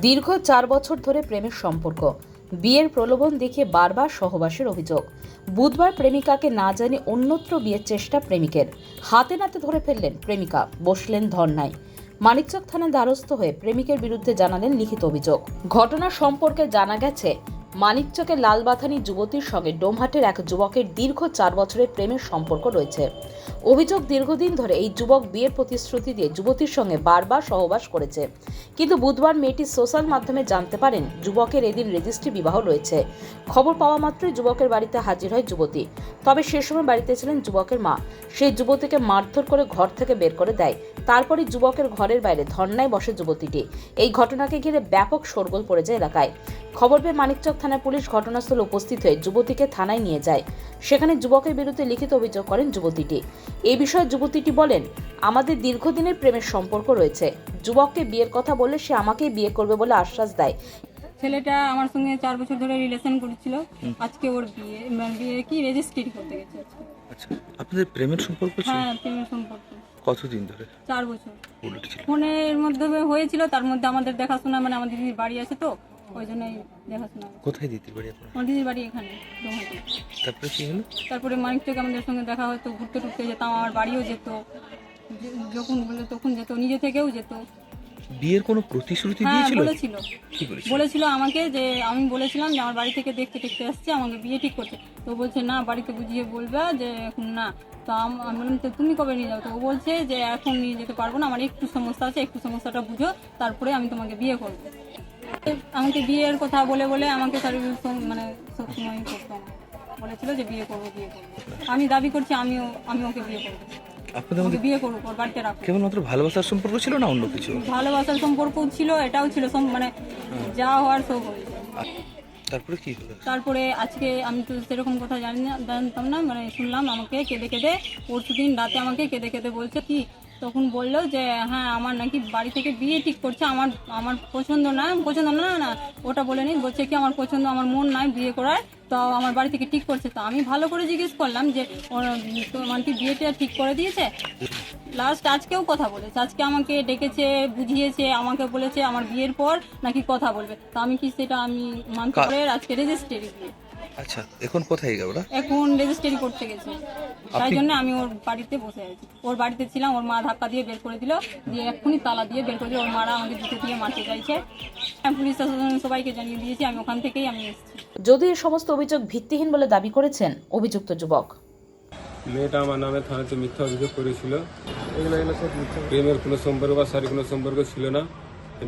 দীর্ঘ 4 বছর ধরে প্রেমের সম্পর্ক, বিয়ের প্রলোভন দেখিয়ে বারবার সহবাসের অভিযোগ। বুধবার প্রেমিকাকে না জানি অন্যত্র বিয়ের চেষ্টা প্রেমিকের। হাতে নাতে ধরে ফেললেন প্রেমিকা, বসলেন ধর্নায়। মানিকচক থানার দ্বারস্থ হয়ে প্রেমিকের বিরুদ্ধে জানালেন লিখিত অভিযোগ। ঘটনা সম্পর্কে জানা গেছে, মানিকচকের লালবাথানি যুবতীর সঙ্গে ডোমহাটের এক যুবকের দীর্ঘ 4 বছরের প্রেমের সম্পর্ক রয়েছে। অভিযোগ, দীর্ঘদিন ধরে এই যুবক বিয়ের প্রতিশ্রুতি দিয়ে যুবতীর সঙ্গে বারবার সহবাস করেছে। কিন্তু বুধবার মেয়েটি সোশ্যাল মাধ্যমে জানতে পারেন যুবকের এদিন রেজিস্ট্রি বিবাহ রয়েছে। খবর পাওয়া মাত্রই যুবকের বাড়িতে হাজির হয় যুবতী। তবে সে সময় বাড়িতে ছিলেন যুবকের মা। সেই যুবতীকে মারধর করে ঘর থেকে বের করে দেয়। তারপরই যুবকের ঘরের বাইরে ধর্নায় বসে যুবতীটি। এই ঘটনাকে ঘিরে ব্যাপক শোরগোল পড়ে যায় এলাকায়। খবর পেয়ে মানিকচক থানার পুলিশ ঘটনাস্থলে উপস্থিত হয়ে যুবতীকে থানায় নিয়ে যায়। সেখানে যুবকের বিরুদ্ধে লিখিত অভিযোগ করেন যুবতীটি। এই বিষয়ে যুবতীটি বলেন, আমাদের দীর্ঘদিনের প্রেমের সম্পর্ক রয়েছে। যুবককে বিয়ের কথা বললে সে আমাকেই বিয়ে করবে বলে আশ্বাস দেয়। ছেলেটা আমার সঙ্গে 4 বছর ধরে রিলেশন করেছিল। আজকে ওর বিয়ে কি রেজিস্ট্রি করতে গেছে আজকে। আচ্ছা, আপনাদের প্রেমের সম্পর্ক ছিল? হ্যাঁ, প্রেমের সম্পর্ক। কতদিন ধরে? 4 বছর। উল্টো ছিল? ফোনের মাধ্যমে হয়েছিল, তার মধ্যে আমাদের দেখাশোনা, মানে আমাদের দিদির বাড়ি আছে তো, ওই জন্যই দেখাশোনা। কোথায় দিদির বাড়ি আপনার? আমার দিদির বাড়ি এখানে ডোমহাটে। তারপরে কি হলো? তারপরে মানিকচকে আমাদের সঙ্গে দেখা হতো, ঘুরতে টুরতে যেতাম, আমার বাড়িও যেত, যখন বলে তখন যেত, নিজে থেকেও যেত। বিয়ের কোনো প্রতিশ্রুতি হ্যাঁ, দিয়েছিল? বলেছিল। কি বলেছিল? বলেছিল আমাকে যে, আমি বলেছিলাম যে আমার বাড়ি থেকে দেখতে দেখতে আসছে, আমাকে বিয়ে ঠিক করতে। তো বলছে না, বাড়িতে বুঝিয়ে বলবে যে এখন না। তো আমি বললাম, তো তুমি কবে নিয়ে যাও? তো ও বলছে যে এখন নিয়ে যেতে পারবো না, আমার একটু সমস্যা আছে, একটু সমস্যাটা বুঝো, তারপরে আমি তোমাকে বিয়ে করবো। আমাকে বিয়ের কথা বলে বলে আমাকে মানে সবসময় করতাম, বলেছিল যে বিয়ে করবো বিয়ে করবো। আমি দাবি করছি আমি ওকে বিয়ে করবো, আপনাদের ওকে মধ্যে বিয়ে করবো, ওর বাড়িতে রাখবো। কেবলমাত্র ভালোবাসার সম্পর্ক ছিল না অন্য কিছু? ভালোবাসার সম্পর্ক ছিল, এটাও ছিল, মানে যা হওয়ার সব হয়েছে। তারপরে কি হলো? তারপরে আজকে আমি তো সেরকম কথা জানতাম না, মানে শুনলাম আমাকে কেঁদে কেঁদে, পরশুদিন রাতে আমাকে কেঁদে কেঁদে বলছে কি, তখন বললো যে হ্যাঁ আমার নাকি বাড়ি থেকে বিয়ে ঠিক করছে, আমার পছন্দ না, ওটা বলে নি, বলছে কি আমার পছন্দ, আমার মন নাই বিয়ে করার, তো আমার বাড়ি থেকে ঠিক করছে। তো আমি ভালো করে জিজ্ঞেস করলাম যে মানে কি বিয়েটা ঠিক করে দিয়েছে? লাস্ট আজকেও কথা বলেছে, আজকে আমাকে ডেকেছে, বুঝিয়েছে, আমাকে বলেছে আমার বিয়ের পর নাকি কথা বলবে। তো আমি কি সেটা আমি মানতে পারি? আজকে রেজিস্ট্রি বিয়ে। আচ্ছা, এখন কোথায় গেল ওরা? এখন রেজিস্ট্রি করতে গেছে, তাই জন্য আমি ওর বাড়িতে বসে আছি। ওর বাড়িতে ছিলাম, ওর মা ধাক্কা দিয়ে বের করে দিল, দিয়ে এক্ষুনি তালা দিয়ে বের করে দিল। ওর মারা আমাকে জুতো দিয়ে মারতে চাইছে। আমি পুলিশ সবাইকে জানিয়ে দিয়েছি, আমি ওখান থেকেই আমি এসেছি। যদিও এই সমস্ত অভিযোগ ভিত্তিহীন বলে দাবি করেছেন অভিযুক্ত যুবক। মেয়েটা আমার নামে থানাতে মিথ্যা অভিযোগ করেছিল। প্রেমের কোনো সম্পর্ক বা শারীরিক কোনো সম্পর্ক ছিল না,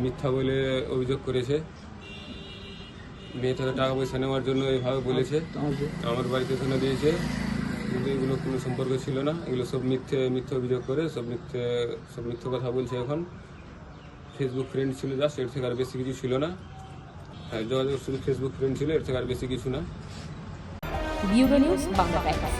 মিথ্যা বলে অভিযোগ করেছে। মেয়ে থেকে টাকা পয়সা নেওয়ার জন্য এইভাবে বলেছে, আমার বাড়িতে থানা দিয়েছে, কিন্তু এগুলো কোনো সম্পর্ক ছিল না। এগুলো সব মিথ্যে অভিযোগ করে সব মিথ্যে কথা বলছে। এখন ফেসবুক ফ্রেন্ড ছিল জাস্ট, এর থেকে আর বেশি কিছু ছিল না। হ্যাঁ, যোগাযোগ শুধু ফেসবুক ফ্রেন্ড ছিল, এর থেকে আর বেশি কিছু না। Bureau news Bangla Times.